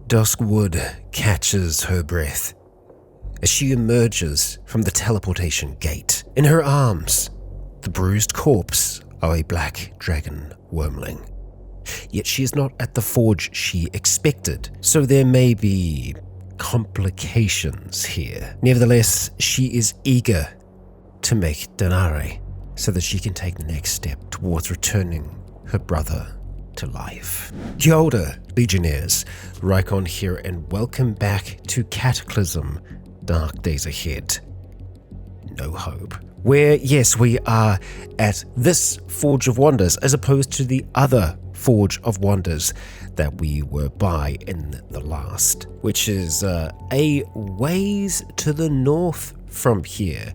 Duskwood catches her breath as she emerges from the teleportation gate. In her arms, the bruised corpse of a black dragon wormling. Yet she is not at the forge she expected, so there may be complications here. Nevertheless, she is eager to make Denare so that she can take the next step towards returning her brother to life. Kia ora, Legionnaires. Rycon here, and welcome back to Cataclysm Dark Days Ahead. No Hope. Where, yes, we are at this Forge of Wonders as opposed to the other Forge of Wonders that we were by in the last, which is a ways to the north from here.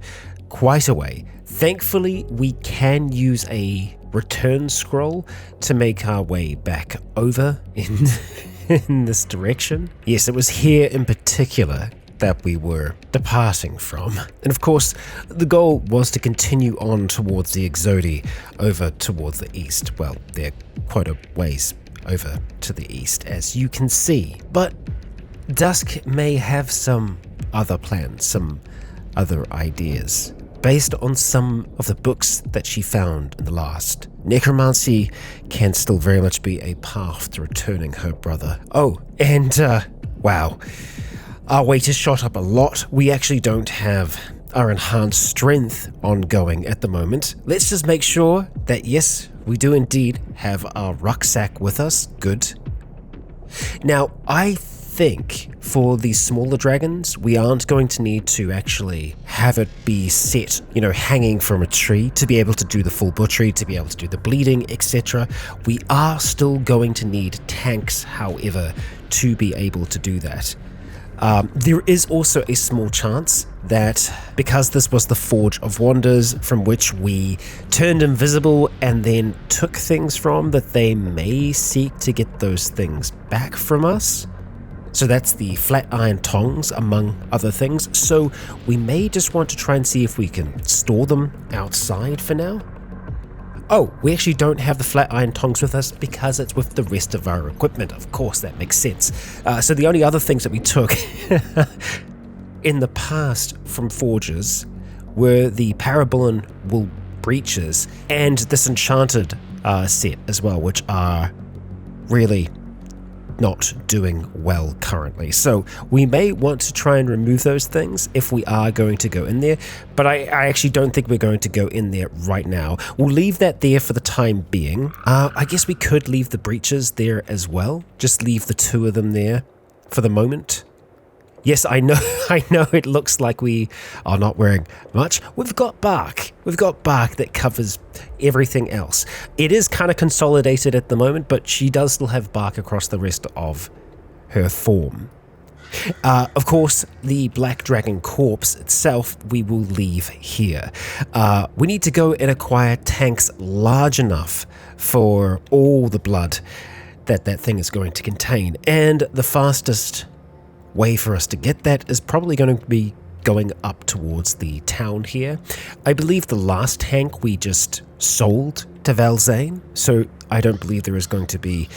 Quite a way. Thankfully, we can use a return scroll to make our way back over in this direction. Yes, it was here in particular that we were departing from. And of course, the goal was to continue on towards the Exodi over towards the east. Well, they're quite a ways over to the east, as you can see. But Dusk may have some other plans, some other ideas, based on some of the books that she found in the last. Necromancy can still very much be a path to returning her brother. Oh, and wow. Our weight is shot up a lot. We actually don't have our enhanced strength ongoing at the moment. Let's just make sure that, yes, we do indeed have our rucksack with us. Good. Now, I think for these smaller dragons, we aren't going to need to actually have it be set, hanging from a tree to be able to do the full butchery, to be able to do the bleeding, etc. We are still going to need tanks, however, to be able to do that. There is also a small chance that because this was the Forge of Wonders from which we turned invisible and then took things from, that they may seek to get those things back from us. So that's the flat iron tongs, among other things. So we may just want to try and see if we can store them outside for now. Oh, we actually don't have the flat iron tongs with us because it's with the rest of our equipment. Of course, that makes sense. So the only other things that we took in the past from forges were the Parabolan wool breeches and this enchanted set as well, which are really not doing well currently. So we may want to try and remove those things if we are going to go in there, but I actually don't think we're going to go in there right now. We'll leave that there for the time being. I guess we could leave the breeches there as well. Just leave the two of them there for the moment. Yes, I know it looks like we are not wearing much. We've got bark. We've got bark that covers everything else. It is kind of consolidated at the moment, but she does still have bark across the rest of her form. Of course, the black dragon corpse itself, we will leave here. We need to go and acquire tanks large enough for all the blood that thing is going to contain. And the fastest way for us to get that is probably going to be going up towards the town here. I believe the last tank we just sold to Valzane, so I don't believe there is going to be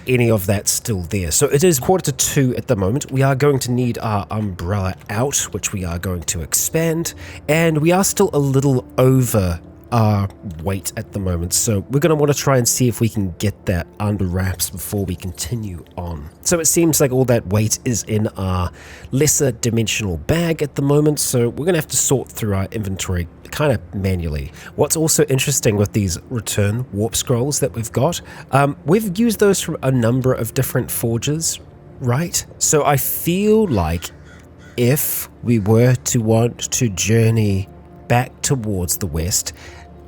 any of that still there. So it is 1:45 at the moment. We are going to need our umbrella out, which we are going to expand, and we are still a little over our weight at the moment, so we're going to want to try and see if we can get that under wraps before we continue on. So it seems like all that weight is in our lesser dimensional bag at the moment, so we're going to have to sort through our inventory kind of manually. What's also interesting with these return warp scrolls that we've got, we've used those from a number of different forges, right? So I feel like if we were to want to journey back towards the west,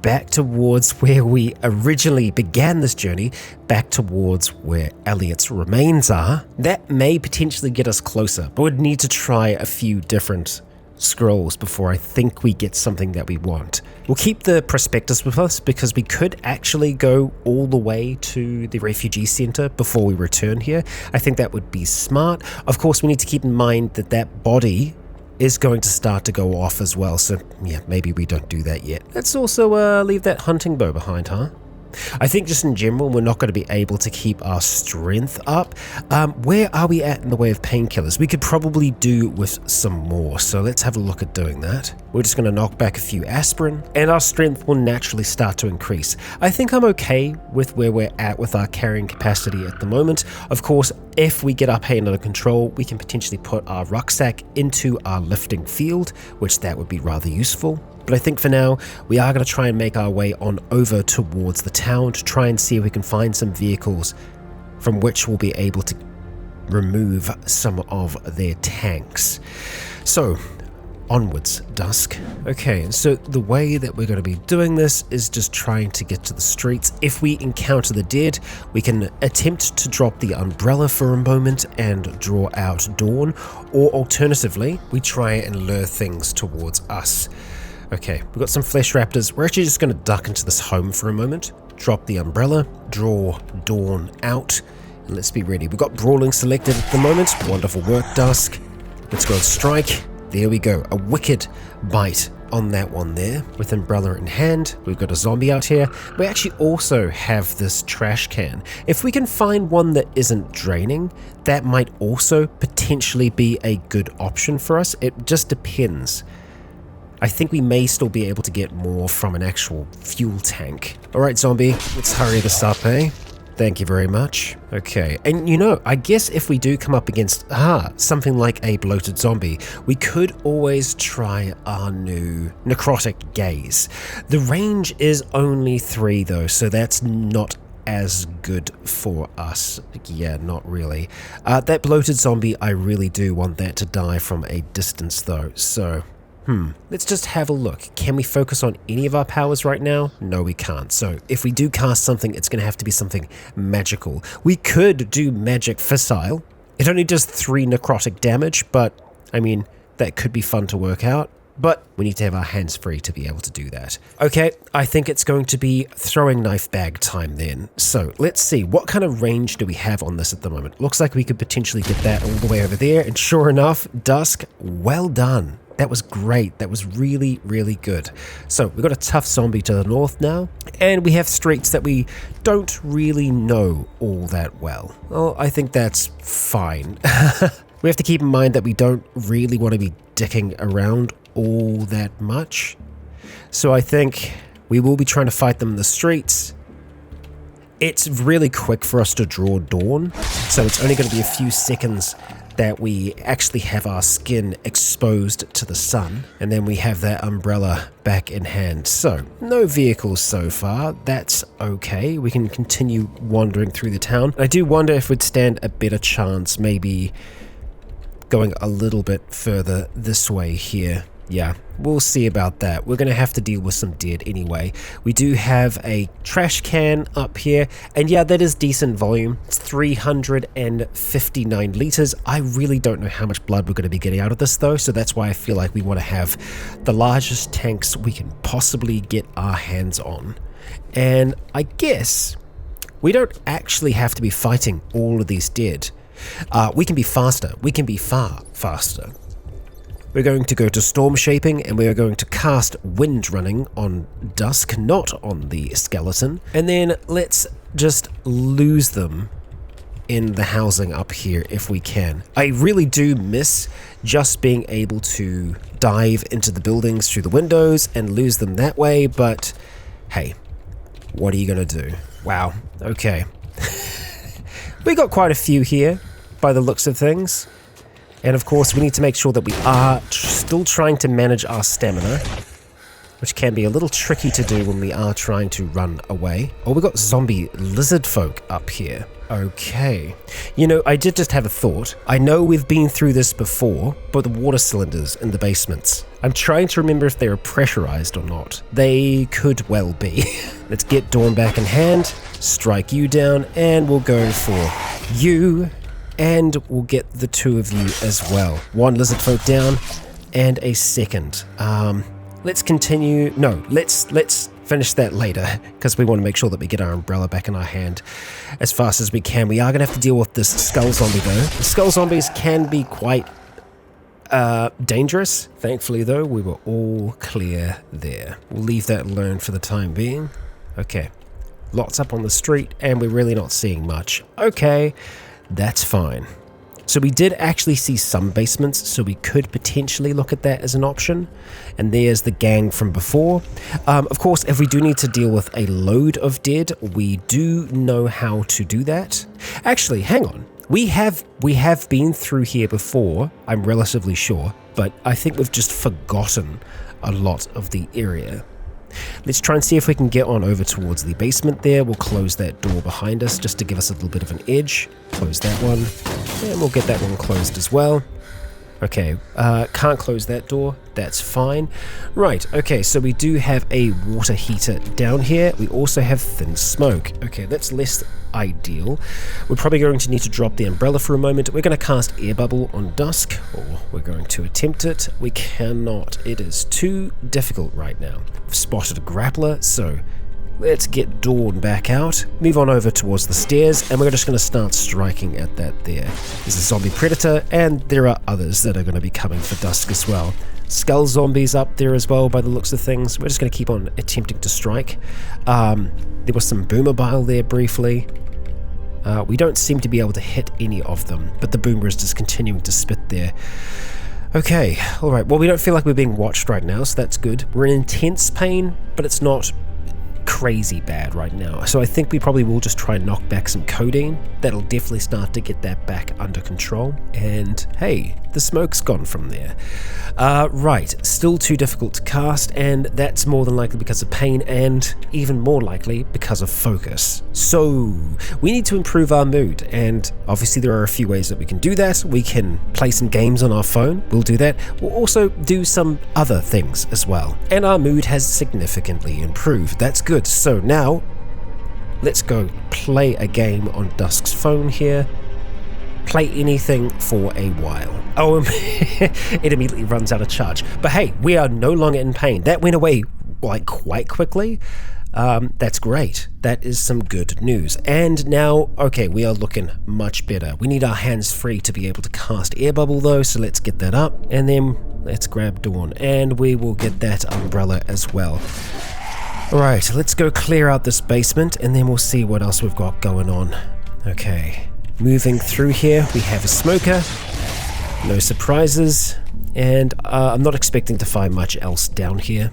back towards where we originally began this journey, back towards where Elliot's remains are, that may potentially get us closer, but we'd need to try a few different scrolls before I think we get something that we want. We'll keep the prospectus with us because we could actually go all the way to the refugee center before we return here. I think that would be smart. Of course, we need to keep in mind that that body is going to start to go off as well, so yeah, maybe we don't do that yet. Let's also leave that hunting bow behind, huh? I think just in general, we're not going to be able to keep our strength up. Where are we at in the way of painkillers? We could probably do with some more, so let's have a look at doing that. We're just going to knock back a few aspirin, and our strength will naturally start to increase. I think I'm okay with where we're at with our carrying capacity at the moment. Of course, if we get our pain under control, we can potentially put our rucksack into our lifting field, which that would be rather useful. But I think for now, we are going to try and make our way on over towards the town to try and see if we can find some vehicles from which we'll be able to remove some of their tanks. So, onwards, Dusk. Okay, so the way that we're going to be doing this is just trying to get to the streets. If we encounter the dead, we can attempt to drop the umbrella for a moment and draw out Dawn, or alternatively, we try and lure things towards us. Okay, we've got some flesh raptors. We're actually just going to duck into this home for a moment, drop the umbrella, draw Dawn out, and let's be ready. We've got brawling selected at the moment. Wonderful work, Dusk. Let's go and strike. There we go. A wicked bite on that one there with umbrella in hand. We've got a zombie out here. We actually also have this trash can. If we can find one that isn't draining, that might also potentially be a good option for us. It just depends. I think we may still be able to get more from an actual fuel tank. Alright, zombie, let's hurry this up, eh? Thank you very much. Okay, and you know, I guess if we do come up against, something like a bloated zombie, we could always try our new necrotic gaze. The range is only 3 though, so that's not as good for us. Yeah, not really. That bloated zombie, I really do want that to die from a distance though, so... let's just have a look. Can we focus on any of our powers right now? No, we can't. So if we do cast something, it's going to have to be something magical. We could do Magic Fissile. It only does 3 necrotic damage, but I mean, that could be fun to work out. But we need to have our hands free to be able to do that. Okay, I think it's going to be throwing knife bag time then. So let's see, what kind of range do we have on this at the moment? Looks like we could potentially get that all the way over there. And sure enough, Dusk, well done. That was great. That was really, really good. So we've got a tough zombie to the north now, and we have streets that we don't really know all that well. Well, I think that's fine. We have to keep in mind that we don't really want to be dicking around all that much. So I think we will be trying to fight them in the streets. It's really quick for us to draw Dawn, so it's only going to be a few seconds that we actually have our skin exposed to the sun, and then we have that umbrella back in hand. So, no vehicles so far, that's okay. We can continue wandering through the town. I do wonder if we'd stand a better chance maybe going a little bit further this way here. Yeah, we'll see about that. We're going to have to deal with some dead anyway. We do have a trash can up here, and yeah, that is decent volume. It's 359 liters. I really don't know how much blood we're going to be getting out of this though, so that's why I feel like we want to have the largest tanks we can possibly get our hands on. And I guess we don't actually have to be fighting all of these dead. We can be faster. We can be far faster. We're going to go to Storm Shaping, and we are going to cast Wind Running on Dusk, not on the skeleton. And then let's just lose them in the housing up here if we can. I really do miss just being able to dive into the buildings through the windows and lose them that way, but hey, what are you going to do? Wow, okay. We got quite a few here by the looks of things. And of course, we need to make sure that we are still trying to manage our stamina, which can be a little tricky to do when we are trying to run away. Oh, we got zombie lizard folk up here. Okay. You know, I did just have a thought. I know we've been through this before, but the water cylinders in the basements. I'm trying to remember if they are pressurized or not. They could well be. Let's get Dawn back in hand, strike you down, and we'll go for you. And we'll get the 2 of you as well. 1 lizard folk down, and a second. Let's continue. No, let's finish that later, because we want to make sure that we get our umbrella back in our hand as fast as we can. We are going to have to deal with this skull zombie though. The skull zombies can be quite dangerous. Thankfully though, we were all clear there. We'll leave that alone for the time being. Okay. lots up on the street, and we're really not seeing much. Okay, that's fine. So we did actually see some basements, so we could potentially look at that as an option. And there's the gang from before. Of course, if we do need to deal with a load of dead, we do know how to do that. Actually, hang on. We have been through here before, I'm relatively sure, but I think we've just forgotten a lot of the area. Let's try and see if we can get on over towards the basement there. We'll close that door behind us just to give us a little bit of an edge. Close that one, and we'll get that one closed as well. Okay, can't close that door, that's fine. Right, okay, so we do have a water heater down here. We also have thin smoke. Okay, that's less ideal. We're probably going to need to drop the umbrella for a moment. We're going to cast air bubble on Dusk, or we're going to attempt it. We cannot. It is too difficult right now. We've spotted a grappler, so let's get Dawn back out, move on over towards the stairs, and we're just going to start striking at that there. There's a zombie predator, and there are others that are going to be coming for Dusk as well. Skull zombies up there as well by the looks of things. We're just going to keep on attempting to strike. There was some boomer bile there briefly. We don't seem to be able to hit any of them, but the boomer is just continuing to spit there. Okay, alright, well we don't feel like we're being watched right now, so that's good. We're in intense pain, but it's not crazy bad right now. So I think we probably will just try and knock back some codeine. That'll definitely start to get that back under control. And hey, the smoke's gone from there. Right, still too difficult to cast, and that's more than likely because of pain, and even more likely because of focus. So we need to improve our mood, and obviously there are a few ways that we can do that. We can play some games on our phone, we'll do that. We'll also do some other things as well. And our mood has significantly improved. That's good. So now, let's go play a game on Dusk's phone here. Play anything for a while. Oh, it immediately runs out of charge. But hey, we are no longer in pain. That went away like quite quickly. That's great. That is some good news. And now, okay, we are looking much better. We need our hands free to be able to cast air bubble though, so let's get that up. And then let's grab Dawn, and we will get that umbrella as well. Alright, let's go clear out this basement, and then we'll see what else we've got going on. Okay, moving through here, we have a smoker. No surprises, and I'm not expecting to find much else down here.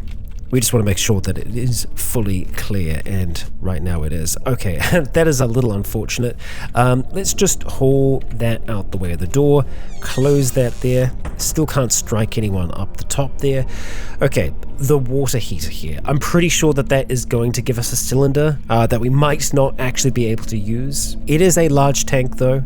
We just want to make sure that it is fully clear, and right now it is. Okay, that is a little unfortunate. Let's just haul that out the way of the door, close that there. Still can't strike anyone up the top there. Okay, the water heater here. I'm pretty sure that that is going to give us a cylinder that we might not actually be able to use. It is a large tank though,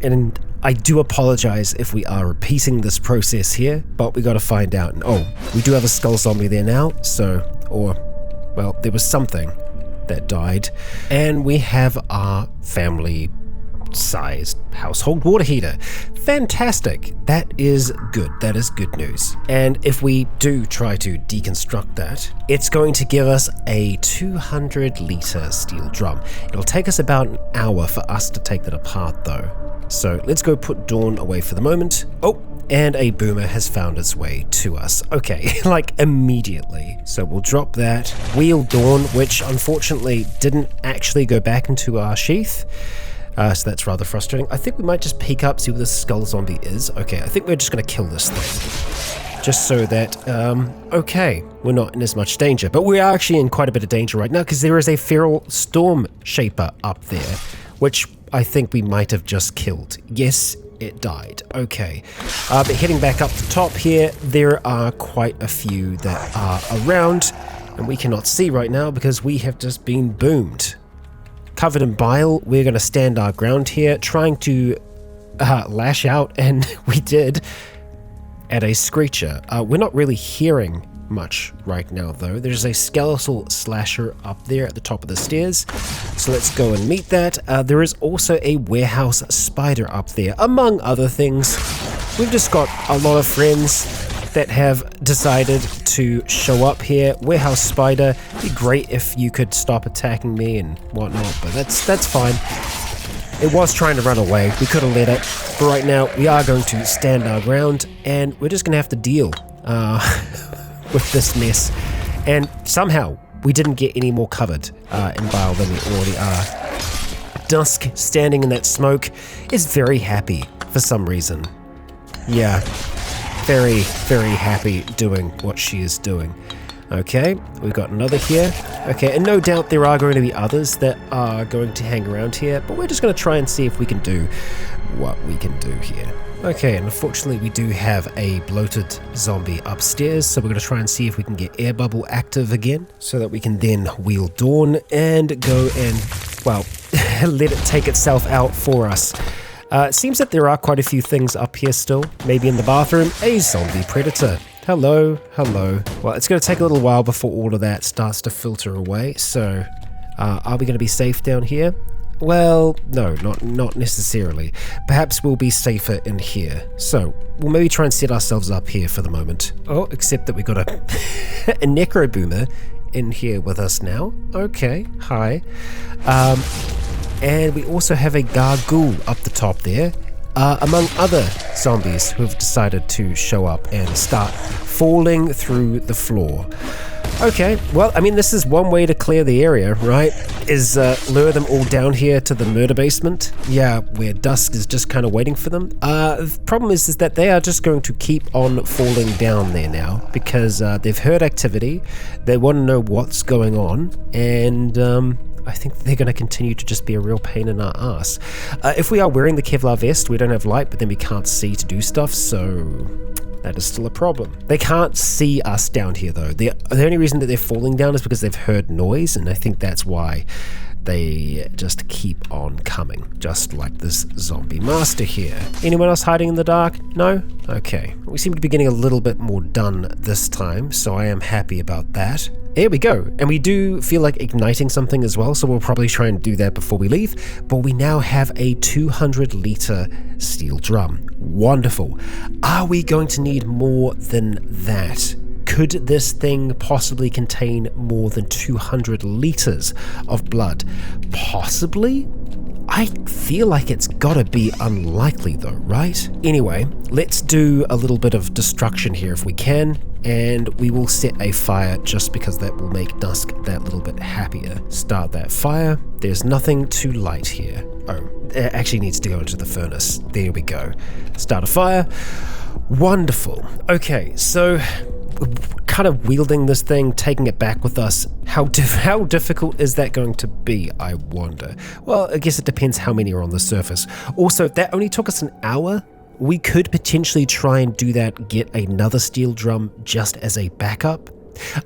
and I do apologize if we are repeating this process here, but we got to find out. Oh, we do have a skull zombie there now, so, well, there was something that died. And we have our family-sized household water heater. Fantastic. That is good. That is good news. And if we do try to deconstruct that, it's going to give us a 200-liter steel drum. It'll take us about an hour for us to take that apart, though. So let's go put Dawn away for the moment. Oh, and a boomer has found its way to us. Okay, like immediately. So we'll drop that. Wheel Dawn, which unfortunately didn't actually go back into our sheath. So that's rather frustrating. I think we might just peek up, see what this skull zombie is. Okay, I think we're just going to kill this thing. Just so that, okay, we're not in as much danger. But we are actually in quite a bit of danger right now because there is a feral storm shaper up there, which I think we might have just killed. Yes, it died. Okay. But heading back up the top here, there are quite a few that are around, and we cannot see right now because we have just been boomed. Covered in bile, we're going to stand our ground here, trying to lash out, and we did, at a screecher. We're not really hearing much right now though. There's a skeletal slasher up there at the top of the stairs, so let's go and meet that. There is also a warehouse spider up there, among other things. We've just got a lot of friends that have decided to show up here. Warehouse spider, it'd be great if you could stop attacking me and whatnot, but that's fine. It was trying to run away, we could have let it, but right now we are going to stand our ground, and we're just gonna have to deal with this mess. And somehow we didn't get any more covered in bile than we already are. Dusk, standing in that smoke, is very happy for some reason. Yeah, very, very happy doing what she is doing. Okay, we've got another here. Okay, and no doubt there are going to be others that are going to hang around here, but we're just going to try and see if we can do what we can do here. Okay, and unfortunately we do have a bloated zombie upstairs, so we're going to try and see if we can get air bubble active again, so that we can then wheel Dawn and go and, well, let it take itself out for us. It seems that there are quite a few things up here still. Maybe in the bathroom, a zombie predator. Hello, hello. Well, it's going to take a little while before all of that starts to filter away, so are we going to be safe down here? Well, no, not necessarily. Perhaps we'll be safer in here. So, we'll maybe try and set ourselves up here for the moment. Oh, except that we've got a necro boomer in here with us now. Okay, hi. And we also have a gargoyle up the top there, among other zombies who have decided to show up and start falling through the floor. Okay, well, I mean, this is one way to clear the area, right? Is lure them all down here to the murder basement. Yeah, where Dusk is just kind of waiting for them. The problem is that they are just going to keep on falling down there now because they've heard activity. They want to know what's going on, and I think they're going to continue to just be a real pain in our ass. If we are wearing the Kevlar vest, we don't have light, but then we can't see to do stuff, so that is still a problem. They can't see us down here, though. The only reason that they're falling down is because they've heard noise, and I think that's why they just keep on coming, just like this zombie master here. Anyone else hiding in the dark? No? Okay. We seem to be getting a little bit more done this time, so I am happy about that. There we go. And we do feel like igniting something as well, so we'll probably try and do that before we leave. But we now have a 200-liter steel drum. Wonderful. Are we going to need more than that? Could this thing possibly contain more than 200 liters of blood? Possibly? I feel like it's gotta be unlikely though, right? Anyway, let's do a little bit of destruction here if we can, and we will set a fire just because that will make Dusk that little bit happier. Start that fire. There's nothing to light here. Oh, it actually needs to go into the furnace. There we go. Start a fire. Wonderful. Okay, so kind of wielding this thing, taking it back with us, how difficult is that going to be, I wonder? Well, I guess it depends how many are on the surface. Also, that only took us an hour. We could potentially try and do that, get another steel drum just as a backup.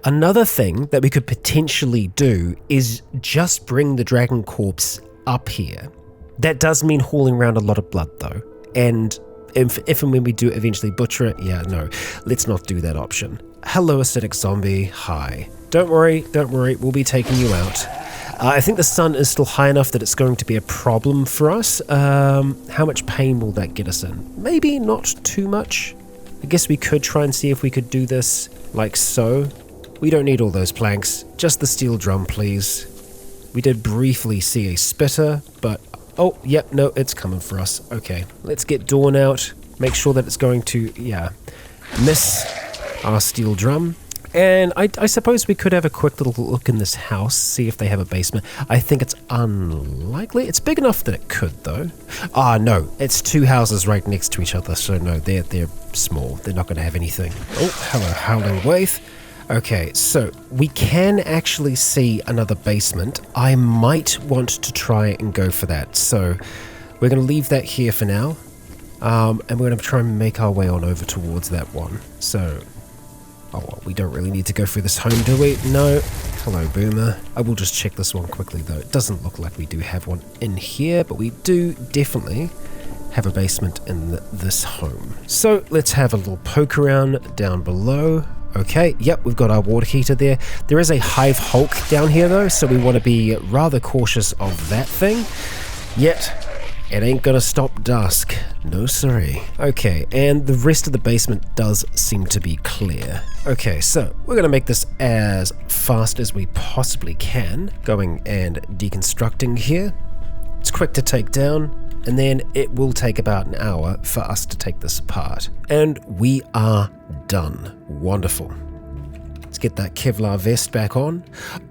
Another thing that we could potentially do is just bring the dragon corpse up here. That does mean hauling around a lot of blood though, and if and when we do eventually butcher it, yeah, no, let's not do that option. Hello, acidic zombie. Hi. Don't worry, we'll be taking you out. I think the sun is still high enough that it's going to be a problem for us. How much pain will that get us in? Maybe not too much. I guess we could try and see if we could do this like so. We don't need all those planks, just the steel drum, please. We did briefly see a spitter, but oh, yep, no, it's coming for us. Okay, let's get Dawn out. Make sure that it's going to, yeah, miss our steel drum. And I suppose we could have a quick little look in this house, see if they have a basement. I think it's unlikely. It's big enough that it could, though. Ah, no, it's two houses right next to each other, so no, they're small. They're not going to have anything. Oh, hello, Howling Waith. Okay, so we can actually see another basement. I might want to try and go for that. So we're going to leave that here for now. And we're going to try and make our way on over towards that one. So, oh, well, we don't really need to go through this home, do we? No. Hello, Boomer. I will just check this one quickly, though. It doesn't look like we do have one in here, but we do definitely have a basement in this home. So let's have a little poke around down below. Okay, yep, we've got our water heater there. There is a Hive Hulk down here though, so we want to be rather cautious of that thing. Yet, it ain't gonna stop Dusk. No siree. Okay, and the rest of the basement does seem to be clear. Okay, so we're gonna make this as fast as we possibly can. Going and deconstructing here. It's quick to take down, and then it will take about an hour for us to take this apart. And we are done. Wonderful. Let's get that Kevlar vest back on.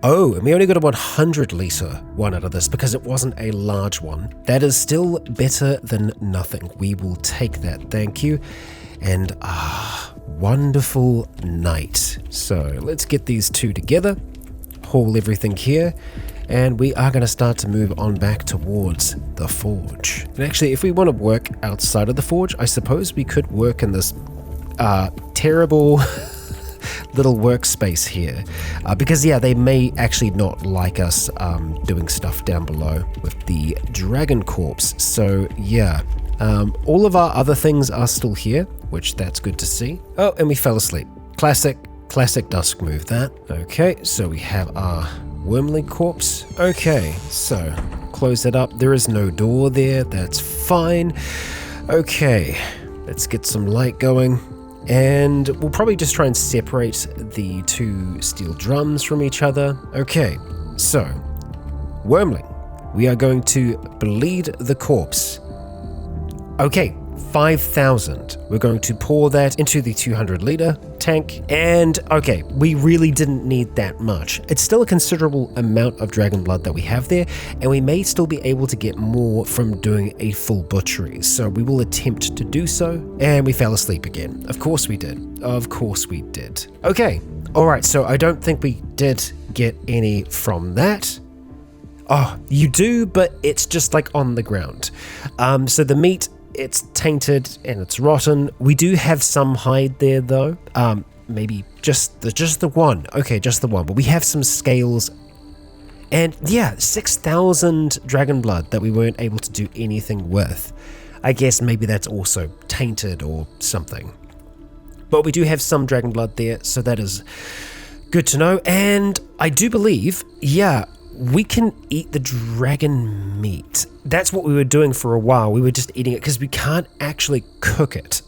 Oh, and we only got a 100 litre one out of this because it wasn't a large one. That is still better than nothing. We will take that, thank you. And wonderful night. So let's get these two together, haul everything here, and we are going to start to move on back towards the forge. And actually, if we want to work outside of the forge, I suppose we could work in this terrible little workspace here, because yeah, they may actually not like us doing stuff down below with the dragon corpse. So yeah, all of our other things are still here, which that's good to see. Oh, and we fell asleep. Classic Dusk move that. Okay, so we have our wormling corpse. Okay, so close that up. There is no door there, that's fine. Okay, let's get some light going. And we'll probably just try and separate the two steel drums from each other. Okay, so, wormling. We are going to bleed the corpse. Okay, 5,000. We're going to pour that into the 200 litre tank. And okay, we really didn't need that much. It's still a considerable amount of dragon blood that we have there, and we may still be able to get more from doing a full butchery. So we will attempt to do so. And we fell asleep again. Of course we did. Of course we did. Okay, all right, so I don't think we did get any from that. Oh, you do, but it's just like on the ground. So the meat, it's tainted and it's rotten. We do have some hide there though. Maybe just the one. Okay, just the one. But we have some scales. And yeah, 6,000 dragon blood that we weren't able to do anything with. I guess maybe that's also tainted or something. But we do have some dragon blood there, so that is good to know. And I do believe, yeah, we can eat the dragon meat. That's what we were doing for a while. We were just eating it because we can't actually cook it.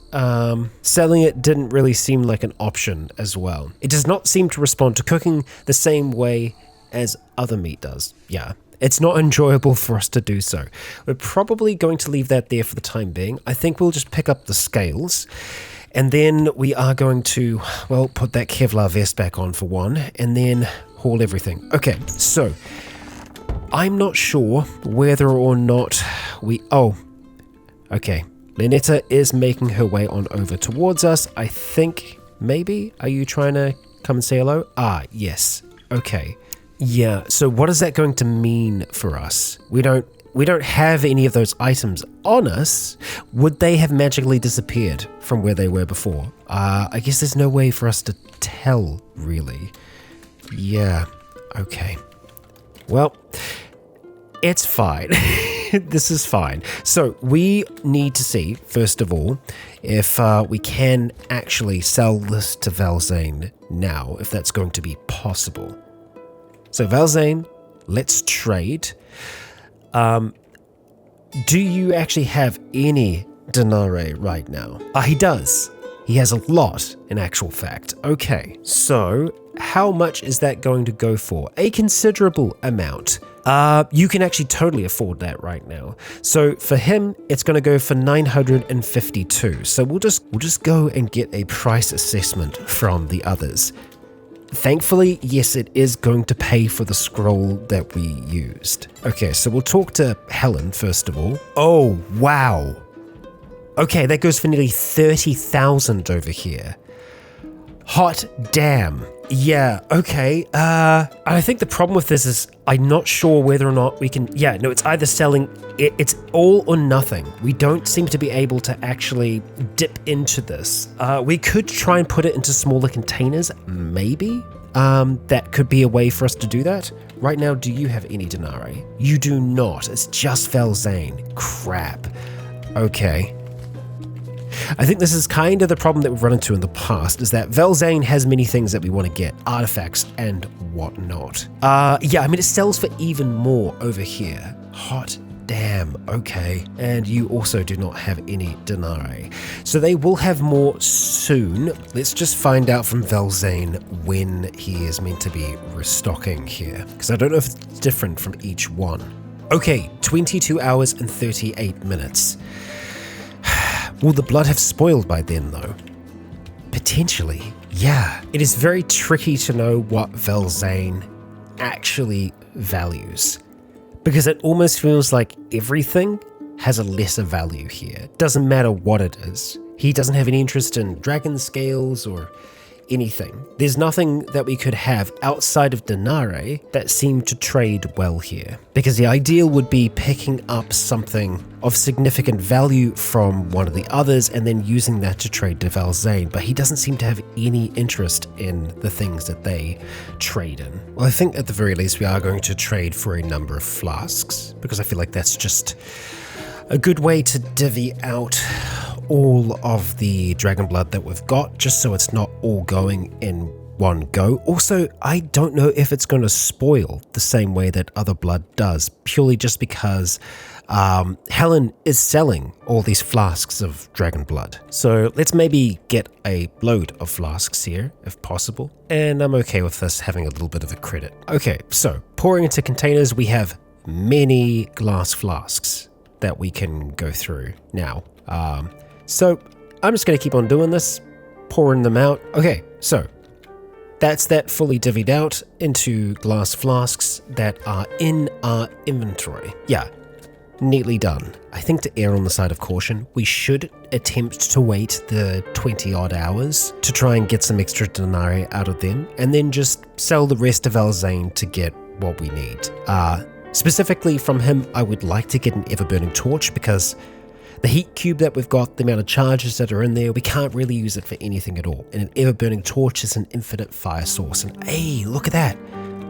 Selling it didn't really seem like an option as well. It does not seem to respond to cooking the same way as other meat does. Yeah, it's not enjoyable for us to do so. We're probably going to leave that there for the time being. I think we'll just pick up the scales. And then we are going to, well, put that Kevlar vest back on for one, and then haul everything. Okay, so I'm not sure whether or not we... Oh, okay. Lynetta is making her way on over towards us. I think, maybe? Are you trying to come and say hello? Ah, yes. Okay. Yeah, so what is that going to mean for us? We don't have any of those items on us. Would they have magically disappeared from where they were before? I guess there's no way for us to tell, really. Yeah, okay. Well, it's fine. This is fine. So we need to see, first of all, if we can actually sell this to Valzane now, if that's going to be possible. So Valzane, let's trade. Do you actually have any denarii right now? He does. He has a lot, in actual fact. Okay, so how much is that going to go for? A considerable amount. You can actually totally afford that right now. So for him, it's going to go for 952. So we'll just go and get a price assessment from the others. Thankfully, yes, it is going to pay for the scroll that we used. Okay, so we'll talk to Helen first of all. Oh, wow. Okay, that goes for nearly 30,000 over here. Hot damn. Yeah, okay. I think the problem with this is I'm not sure whether or not we can... Yeah, no, it's either selling... It's all or nothing. We don't seem to be able to actually dip into this. We could try and put it into smaller containers, maybe? That could be a way for us to do that. Right now, do you have any denarii? You do not. It's just Valzane. Crap. Okay. I think this is kind of the problem that we've run into in the past, is that Valzane has many things that we want to get, artifacts and whatnot. Yeah, I mean, it sells for even more over here. Hot damn, okay. And you also do not have any denarii. So they will have more soon. Let's just find out from Valzane when he is meant to be restocking here, because I don't know if it's different from each one. Okay, 22 hours and 38 minutes. Will the blood have spoiled by then, though? Potentially, yeah. It is very tricky to know what Velzane actually values, because it almost feels like everything has a lesser value here. Doesn't matter what it is. He doesn't have any interest in dragon scales or anything. There's nothing that we could have outside of Denare that seemed to trade well here, because the ideal would be picking up something of significant value from one of the others and then using that to trade to Velzane, but he doesn't seem to have any interest in the things that they trade in. Well, I think at the very least we are going to trade for a number of flasks, because I feel like that's just a good way to divvy out all of the dragon blood that we've got, just so it's not all going in one go. Also, I don't know if it's going to spoil the same way that other blood does, purely just because Helen is selling all these flasks of dragon blood. So let's maybe get a load of flasks here, if possible. And I'm okay with this having a little bit of a credit. Okay, so pouring into containers, we have many glass flasks that we can go through now. So I'm just going to keep on doing this, pouring them out. Okay, so that's that fully divvied out into glass flasks that are in our inventory. Yeah, neatly done. I think to err on the side of caution, we should attempt to wait the 20 odd hours to try and get some extra denarii out of them, and then just sell the rest of Velzane to get what we need. Specifically from him, I would like to get an ever-burning torch, because the heat cube that we've got, the amount of charges that are in there, we can't really use it for anything at all. And an ever-burning torch is an infinite fire source. And hey, look at that.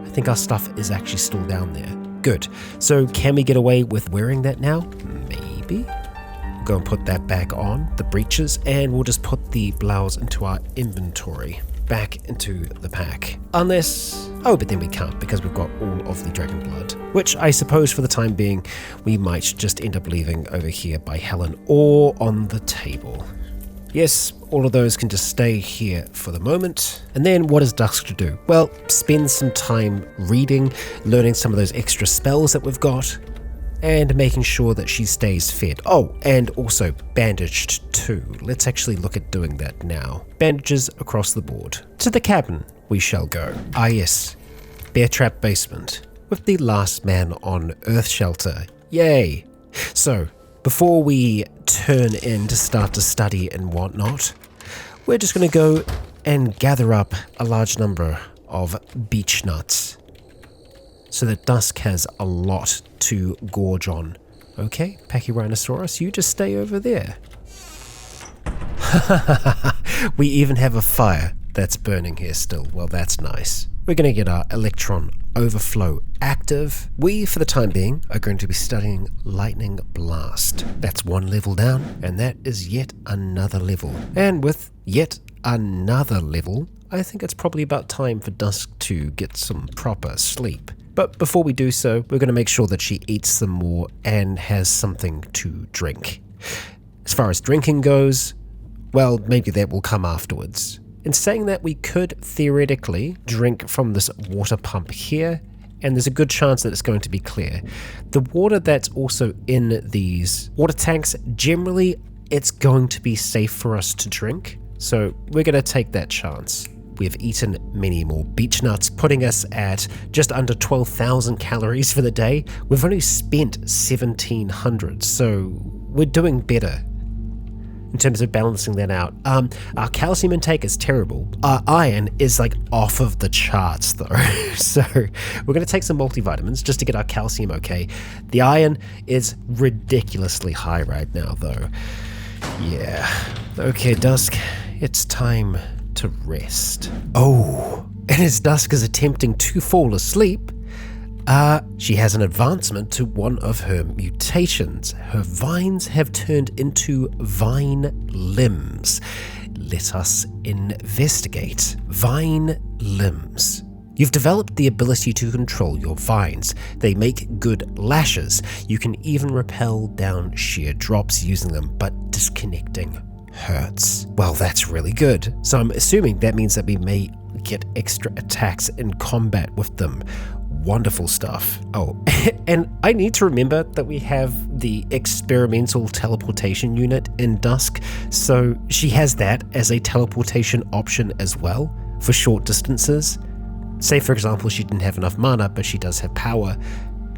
I think our stuff is actually still down there. Good. So can we get away with wearing that now? Maybe. We'll go and put that back on, the breeches, and we'll just put the blouse into our inventory, back into the pack. Unless, oh, but then we can't, because we've got all of the dragon blood, which I suppose for the time being, we might just end up leaving over here by Helen or on the table. Yes, all of those can just stay here for the moment. And then what is Dusk to do? Well, spend some time reading, learning some of those extra spells that we've got, and making sure that she stays fed. Oh, and also bandaged too. Let's actually look at doing that now. Bandages across the board. To the cabin we shall go. Ah yes, Bear Trap Basement, with the last man on Earth shelter. Yay! So, before we turn in to start to study and whatnot, we're just going to go and gather up a large number of beech nuts, so that Dusk has a lot to gorge on. Okay, Pachyrhinosaurus, you just stay over there. We even have a fire that's burning here still. Well, that's nice. We're going to get our electron overflow active. We, for the time being, are going to be studying Lightning Blast. That's one level down, and that is yet another level. And with yet another level, I think it's probably about time for Dusk to get some proper sleep. But before we do so, we're going to make sure that she eats some more and has something to drink. As far as drinking goes, well, maybe that will come afterwards. In saying that, we could theoretically drink from this water pump here, and there's a good chance that it's going to be clear. The water that's also in these water tanks, generally it's going to be safe for us to drink, so we're going to take that chance. We've eaten many more beech nuts, putting us at just under 12,000 calories for the day. We've only spent 1,700, so we're doing better in terms of balancing that out. Our calcium intake is terrible. Our iron is like off of the charts though. So we're going to take some multivitamins just to get our calcium okay. The iron is ridiculously high right now though. Yeah. Okay, Dusk, it's time to rest. Oh, and as Dusk is attempting to fall asleep, she has an advancement to one of her mutations. Her vines have turned into vine limbs. Let us investigate. Vine limbs. You've developed the ability to control your vines. They make good lashes. You can even rappel down sheer drops using them, but disconnecting hurts. Well, that's really good. So I'm assuming that means that we may get extra attacks in combat with them. wonderful stuff. Oh, and I need to remember that we have the experimental teleportation unit in Dusk, so she has that as a teleportation option as well for short distances. Say, for example, she didn't have enough mana, but she does have power.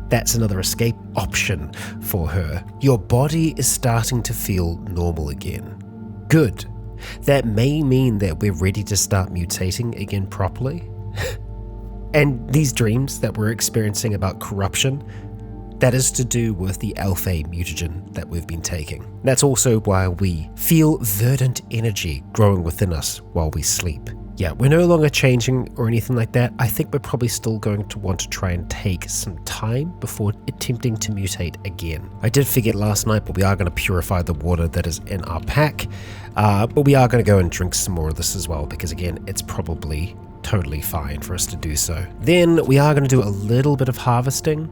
That's another escape option for her. Your body is starting to feel normal again. Good. That may mean that we're ready to start mutating again properly. And these dreams that we're experiencing about corruption, that is to do with the alpha mutagen that we've been taking. That's also why we feel verdant energy growing within us while we sleep. Yeah, we're no longer changing or anything like that. I think we're probably still going to want to try and take some time before attempting to mutate again. I did forget last night, but we are going to purify the water that is in our pack. But we are going to go and drink some more of this as well, because again, it's probably totally fine for us to do so. Then we are going to do a little bit of harvesting.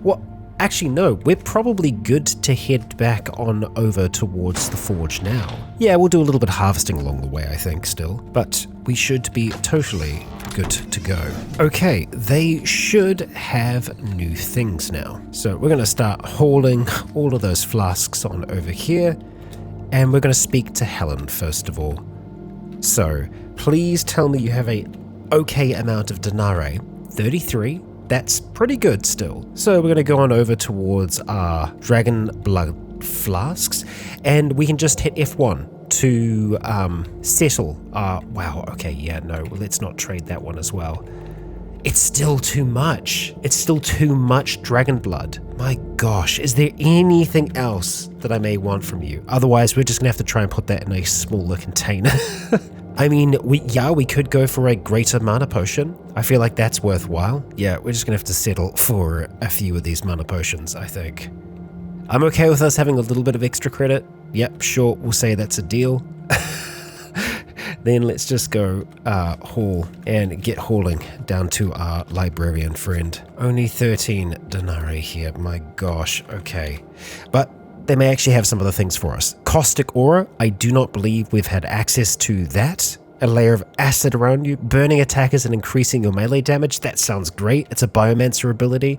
Well, actually no, we're probably good to head back on over towards the forge now. Yeah, we'll do a little bit of harvesting along the way, I think, still, but we should be totally good to go. Okay, they should have new things now. So we're going to start hauling all of those flasks on over here, and we're going to speak to Helen first of all. So, please tell me you have a okay amount of denarii. 33. That's pretty good still. So we're going to go on over towards our dragon blood flasks, and we can just hit F1 to settle our... Wow, okay, yeah, no, let's not trade that one as well. It's still too much. It's still too much dragon blood. My gosh, is there anything else that I may want from you? Otherwise, we're just going to have to try and put that in a smaller container. I mean, we could go for a greater mana potion. I feel like that's worthwhile. Yeah, we're just going to have to settle for a few of these mana potions, I think. I'm okay with us having a little bit of extra credit. Yep, sure, we'll say that's a deal. Then let's just go haul and get hauling down to our librarian friend. Only 13 denarii here, my gosh, okay. But they may actually have some other things for us. Caustic aura, I do not believe we've had access to that. A layer of acid around you, burning attackers and increasing your melee damage, that sounds great. It's a biomancer ability.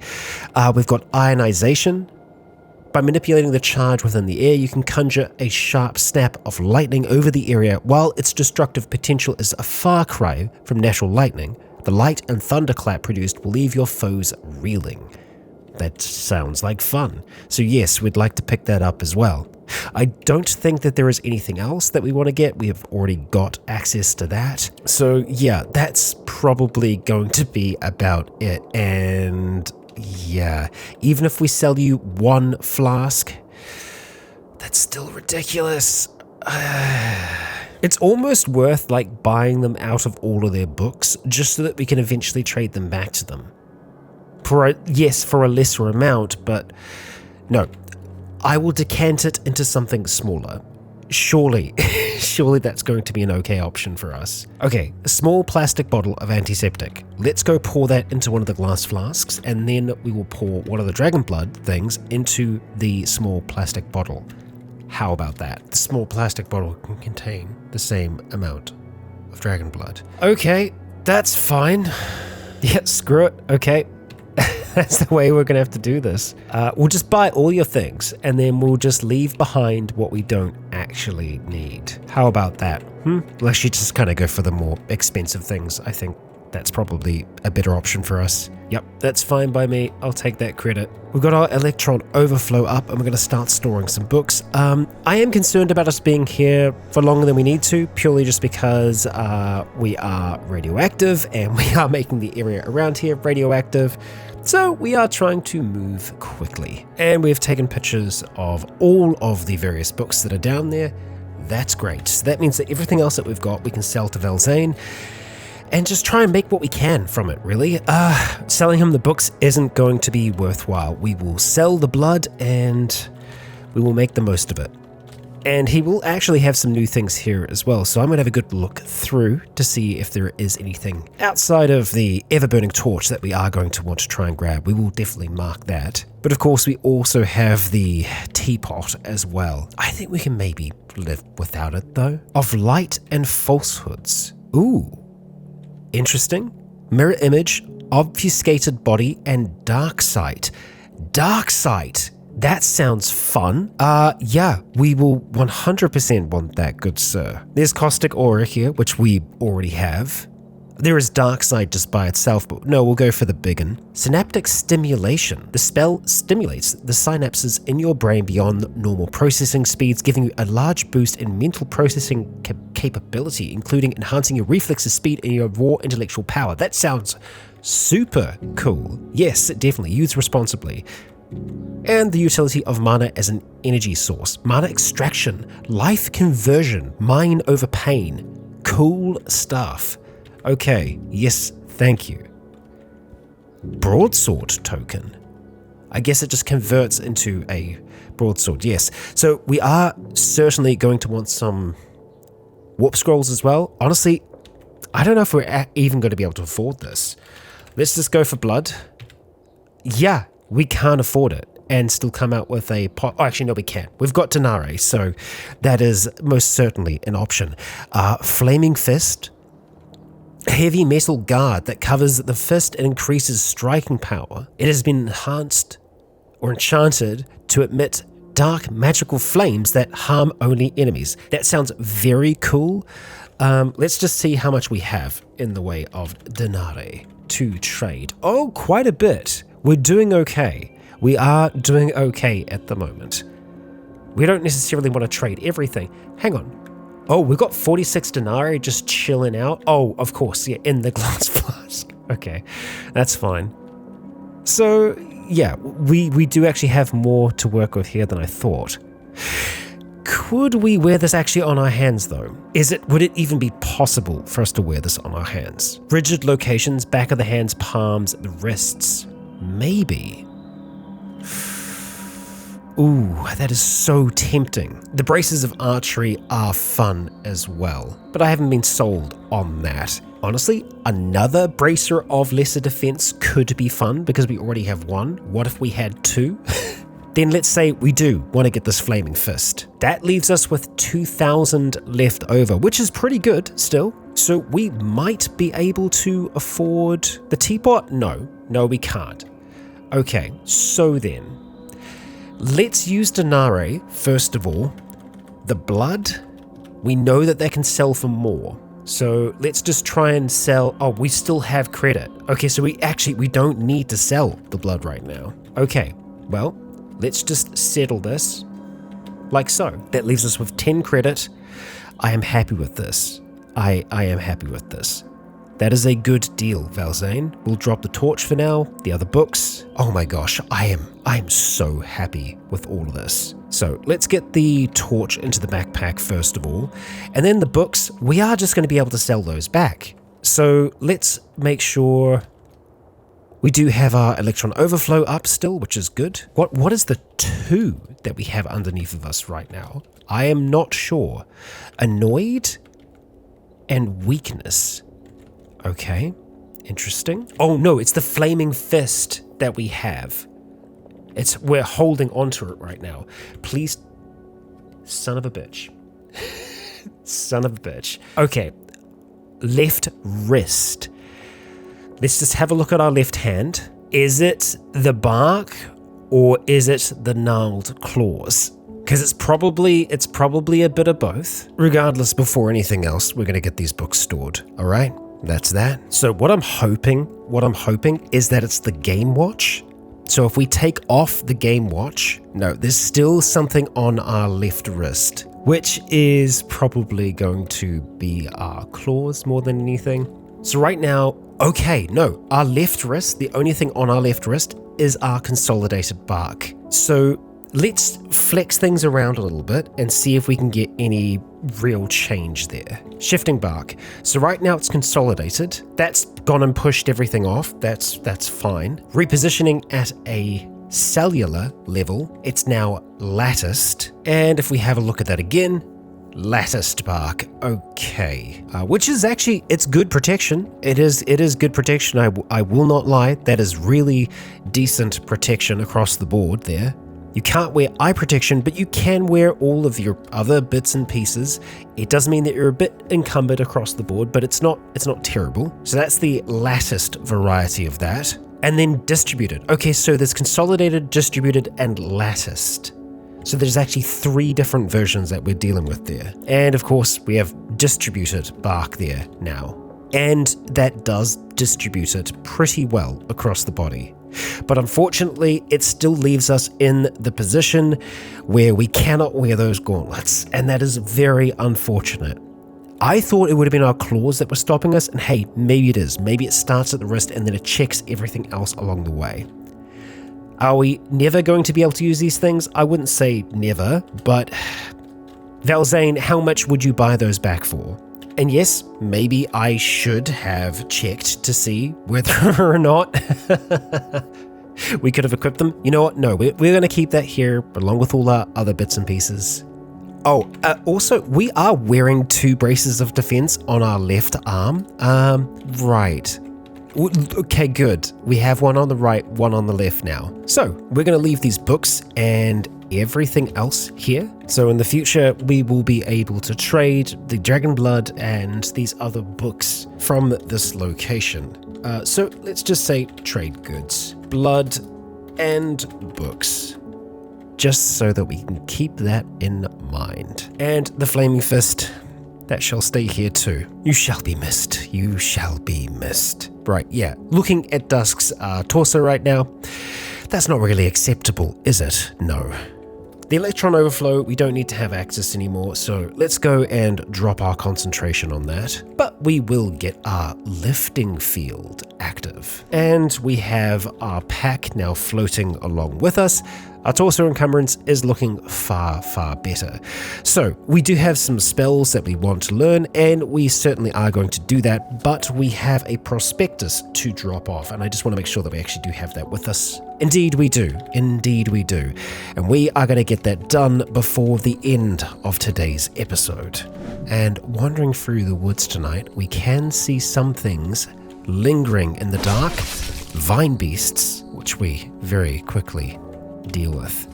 We've got ionization. By manipulating the charge within the air, you can conjure a sharp snap of lightning over the area. While its destructive potential is a far cry from natural lightning, the light and thunderclap produced will leave your foes reeling. That sounds like fun. So yes, we'd like to pick that up as well. I don't think that there is anything else that we want to get. We have already got access to that. So yeah, that's probably going to be about it. And yeah, even if we sell you one flask, that's still ridiculous. It's almost worth like buying them out of all of their books just so that we can eventually trade them back to them. Yes, for a lesser amount, but no, I will decant it into something smaller. Surely that's going to be an okay option for us. Okay, a small plastic bottle of antiseptic. Let's go pour that into one of the glass flasks, and then we will pour one of the dragon blood things into the small plastic bottle. How about that? The small plastic bottle can contain the same amount of dragon blood. Okay, that's fine. Yeah, screw it. Okay. That's the way we're going to have to do this. We'll just buy all your things, and then we'll just leave behind what we don't actually need. How about that? We'll actually just kind of go for the more expensive things. I think that's probably a better option for us. Yep, that's fine by me. I'll take that credit. We've got our electron overflow up, and we're going to start storing some books. I am concerned about us being here for longer than we need to, purely just because we are radioactive, and we are making the area around here radioactive. So we are trying to move quickly. And we've taken pictures of all of the various books that are down there. That's great. So that means that everything else that we've got, we can sell to Velzane and just try and make what we can from it, really. Selling him the books isn't going to be worthwhile. We will sell the blood and we will make the most of it. And he will actually have some new things here as well, so I'm going to have a good look through to see if there is anything outside of the ever-burning torch that we are going to want to try and grab. We will definitely mark that. But of course, we also have the teapot as well. I think we can maybe live without it, though. Of light and falsehoods. Ooh. Interesting. Mirror image Obfuscated Body, and Dark Sight. Dark Sight! That sounds fun. Yeah, we will 100% want that, good sir. There's Caustic Aura here, which we already have. There is Dark Side just by itself, but no, we'll go for the big one. Synaptic Stimulation. The spell stimulates the synapses in your brain beyond normal processing speeds, giving you a large boost in mental processing capability, including enhancing your reflexes speed and your raw intellectual power. That sounds super cool. Yes, definitely. Use responsibly. And the utility of mana as an energy source. Mana extraction, life conversion, mine over pain. Cool stuff. Okay, yes, thank you. Broadsword token. I guess it just converts into a broadsword, yes. So we are certainly going to want some warp scrolls as well. Honestly, I don't know if we're even going to be able to afford this. Let's just go for blood. Yeah, we can't afford it and still come out with a pot. Oh, actually, no, we can. We've got Denare, so that is most certainly an option. Flaming Fist. Heavy metal guard that covers the fist and increases striking power. It has been enhanced or enchanted to emit dark magical flames that harm only enemies. That sounds very cool. Let's just see how much we have in the way of Denare to trade. Oh, quite a bit. We're doing okay. We are doing okay at the moment. We don't necessarily want to trade everything. Hang on. Oh, we've got 46 denarii just chilling out. Oh, of course, yeah, in the glass flask. Okay, that's fine. So, yeah, we do actually have more to work with here than I thought. Could we wear this actually on our hands, though? Would it even be possible for us to wear this on our hands? Rigid locations, back of the hands, palms, the wrists. Maybe. Ooh, that is so tempting. The braces of archery are fun as well, but I haven't been sold on that. Honestly, another bracer of lesser defense could be fun because we already have one. What if we had two? Then let's say we do want to get this Flaming Fist. That leaves us with 2,000 left over, which is pretty good still. So we might be able to afford the teapot? No, we can't. Okay, so then, let's use Denare, first of all. The blood, we know that they can sell for more. So let's just try and sell. Oh, we still have credit. Okay, so we don't need to sell the blood right now. Okay, well, let's just settle this like so. That leaves us with 10 credit. I am happy with this. I am happy with this. That is a good deal, Valzane. We'll drop the torch for now, the other books. Oh my gosh, I am so happy with all of this. So let's get the torch into the backpack first of all. And then the books, we are just going to be able to sell those back. So let's make sure we do have our electron overflow up still, which is good. What is the 2 that we have underneath of us right now? I am not sure. Annoyed and weakness. Okay, interesting. Oh no, it's the Flaming Fist that we have. We're holding onto it right now. Please, son of a bitch. Son of a bitch. Okay, left wrist. Let's just have a look at our left hand. Is it the bark or is it the gnarled claws? Because it's probably a bit of both. Regardless, before anything else, we're gonna get these books stored. All right. That's that. So what I'm hoping is that it's the Game Watch. So if we take off the Game Watch, no, there's still something on our left wrist, which is probably going to be our claws more than anything. So right now, okay, no, our left wrist, the only thing on our left wrist is our consolidated bark. So let's flex things around a little bit and see if we can get any real change there. Shifting bark. So right now it's consolidated. That's gone and pushed everything off. That's fine. Repositioning at a cellular level, it's now latticed. And if we have a look at that again, latticed bark. Okay. Which is actually, it's good protection. It is good protection. I will not lie. That is really decent protection across the board there. You can't wear eye protection, but you can wear all of your other bits and pieces. It does mean that you're a bit encumbered across the board, but it's not terrible. So that's the latticed variety of that. And then distributed. Okay, so there's consolidated, distributed, and latticed. So there's actually 3 different versions that we're dealing with there. And of course, we have distributed bark there now. And that does distribute it pretty well across the body. But unfortunately, it still leaves us in the position where we cannot wear those gauntlets, and that is very unfortunate. I thought it would have been our claws that were stopping us, and hey, maybe it is. Maybe it starts at the wrist and then it checks everything else along the way. Are we never going to be able to use these things? I wouldn't say never, but Valzane, how much would you buy those back for? And yes, maybe I should have checked to see whether or not we could have equipped them. You know what? No, we're going to keep that here along with all our other bits and pieces. Oh, also, we are wearing 2 braces of defense on our left arm. Right. Okay, good. We have one on the right, one on the left now. So we're going to leave these books and everything else here. So in the future, we will be able to trade the dragon blood and these other books from this location. So let's just say trade goods, blood and books, just so that we can keep that in mind. And the flaming fist, that shall stay here too. You shall be missed. You shall be missed. Right, yeah. Looking at Dusk's torso right now, that's not really acceptable, is it? No. The electron overflow, we don't need to have access anymore, so let's go and drop our concentration on that. But we will get our lifting field active. And we have our pack now floating along with us. Our torso encumbrance is looking far, far better. So we do have some spells that we want to learn, and we certainly are going to do that, but we have a prospectus to drop off, and I just want to make sure that we actually do have that with us. Indeed we do. Indeed we do. And we are going to get that done before the end of today's episode. And wandering through the woods tonight, we can see some things lingering in the dark. Vine beasts, which we very quickly deal with.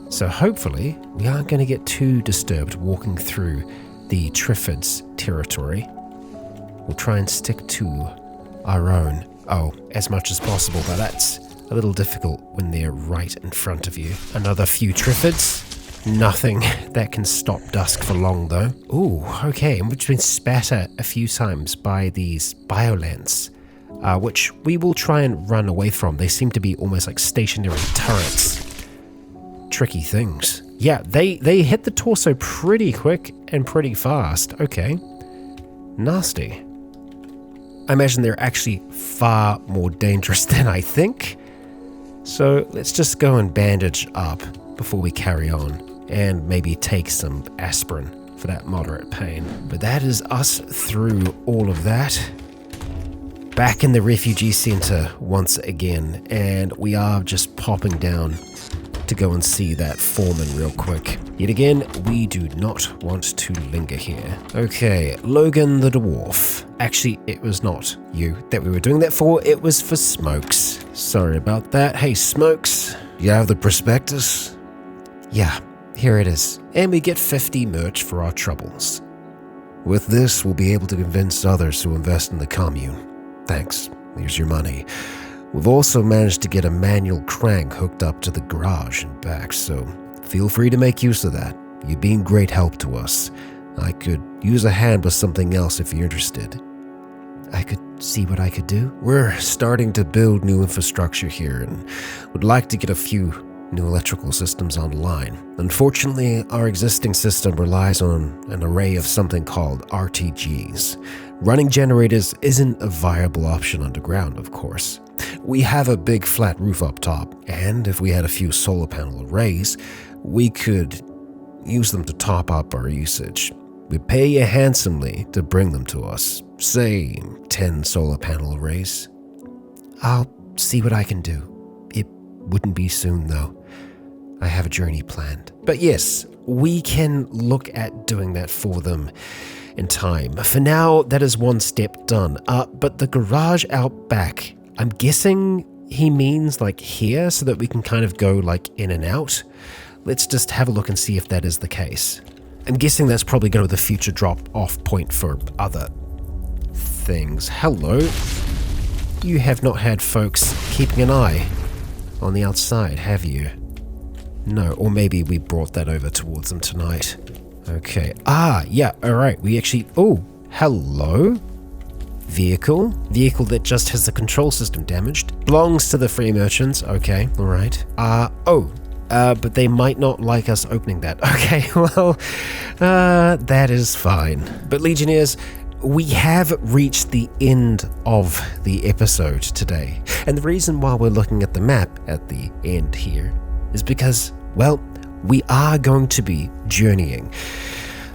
So hopefully we aren't going to get too disturbed walking through the Triffids territory. We'll try and stick to our own, as much as possible, but that's a little difficult when they're right in front of you. Another few Triffids. Nothing that can stop Dusk for long though. Ooh, okay, and we've been spat at a few times by these Biolants, which we will try and run away from. They seem to be almost like stationary turrets. Tricky things. Yeah, they hit the torso pretty quick and pretty fast. Okay. Nasty. I imagine they're actually far more dangerous than I think. So let's just go and bandage up before we carry on, and maybe take some aspirin for that moderate pain. But that is us through all of that. Back in the refugee center once again, and we are just popping down to go and see that foreman real quick. Yet again, we do not want to linger here. Okay, Logan the dwarf. Actually, it was not you that we were doing that for, it was for Smokes. Sorry about that. Hey, Smokes, you have the prospectus? Yeah, here it is. And we get 50 merch for our troubles. With this, we'll be able to convince others to invest in the commune. Thanks, here's your money. We've also managed to get a manual crank hooked up to the garage and back, so feel free to make use of that. You've been great help to us. I could use a hand with something else if you're interested. I could see what I could do. We're starting to build new infrastructure here and would like to get a few new electrical systems online. Unfortunately, our existing system relies on an array of something called RTGs. Running generators isn't a viable option underground, of course. We have a big flat roof up top, and if we had a few solar panel arrays, we could use them to top up our usage. We'd pay you handsomely to bring them to us, say 10 solar panel arrays. I'll see what I can do. It wouldn't be soon though. I have a journey planned. But yes, we can look at doing that for them in time. For now, that is one step done. But the garage out back, I'm guessing he means like here so that we can kind of go like in and out. Let's just have a look and see if that is the case. I'm guessing that's probably going to be the future drop-off point for other things. Hello. You have not had folks keeping an eye on the outside, have you? No, or maybe we brought that over towards them tonight. Okay. Yeah, alright. We actually... Oh, hello? Vehicle that just has the control system damaged. Belongs to the free merchants. Okay, alright. But they might not like us opening that. Okay, well, that is fine. But Legionnaires, we have reached the end of the episode today. And the reason why we're looking at the map at the end here is because, well, we are going to be journeying.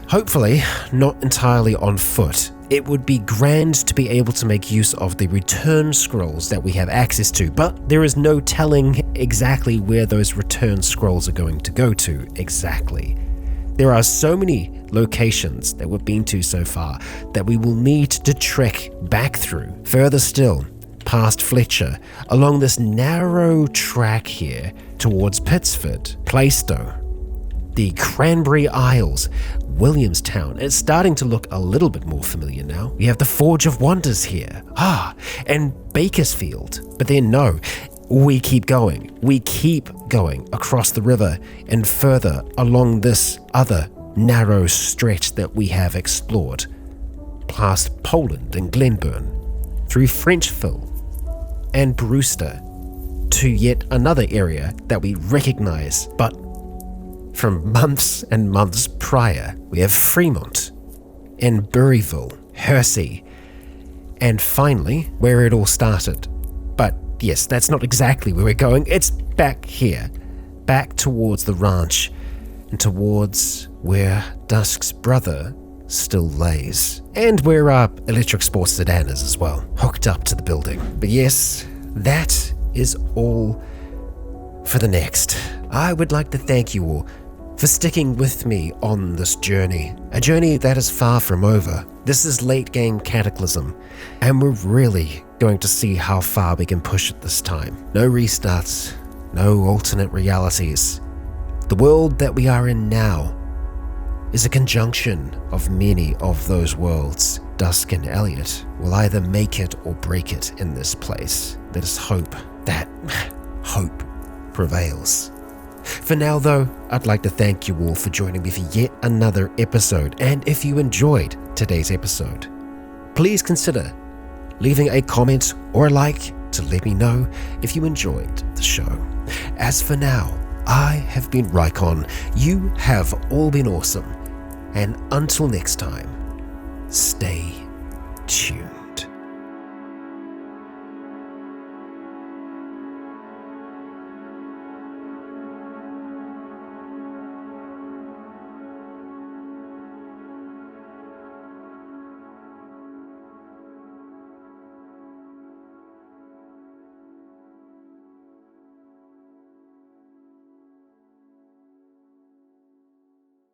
Hopefully, not entirely on foot. It would be grand to be able to make use of the return scrolls that we have access to, but there is no telling exactly where those return scrolls are going to go to exactly. There are so many locations that we've been to so far that we will need to trek back through. Further still, past Fletcher, along this narrow track here towards Pittsford, Plaistow, the Cranberry Isles, Williamstown. It's starting to look a little bit more familiar now. We have the Forge of Wonders here. And Bakersfield. But then no, we keep going. We keep going across the river and further along this other narrow stretch that we have explored. Past Poland and Glenburn, through Frenchville and Brewster, to yet another area that we recognize, but from months and months prior. We have Fremont and Buryville, Hersey, and finally, where it all started. But yes, that's not exactly where we're going. It's back here, back towards the ranch, and towards where Dusk's brother still lays, and where our electric sports sedan is as well, hooked up to the building. But yes, that is all for the next. I would like to thank you all for sticking with me on this journey, a journey that is far from over. This is late game Cataclysm, and we're really going to see how far we can push it this time. No restarts, no alternate realities. The world that we are in now is a conjunction of many of those worlds. Dusk and Elliot will either make it or break it in this place. Let us hope that hope prevails. For now though, I'd like to thank you all for joining me for yet another episode, and if you enjoyed today's episode, please consider leaving a comment or a like to let me know if you enjoyed the show. As for now, I have been Rycon, you have all been awesome, and until next time, stay tuned.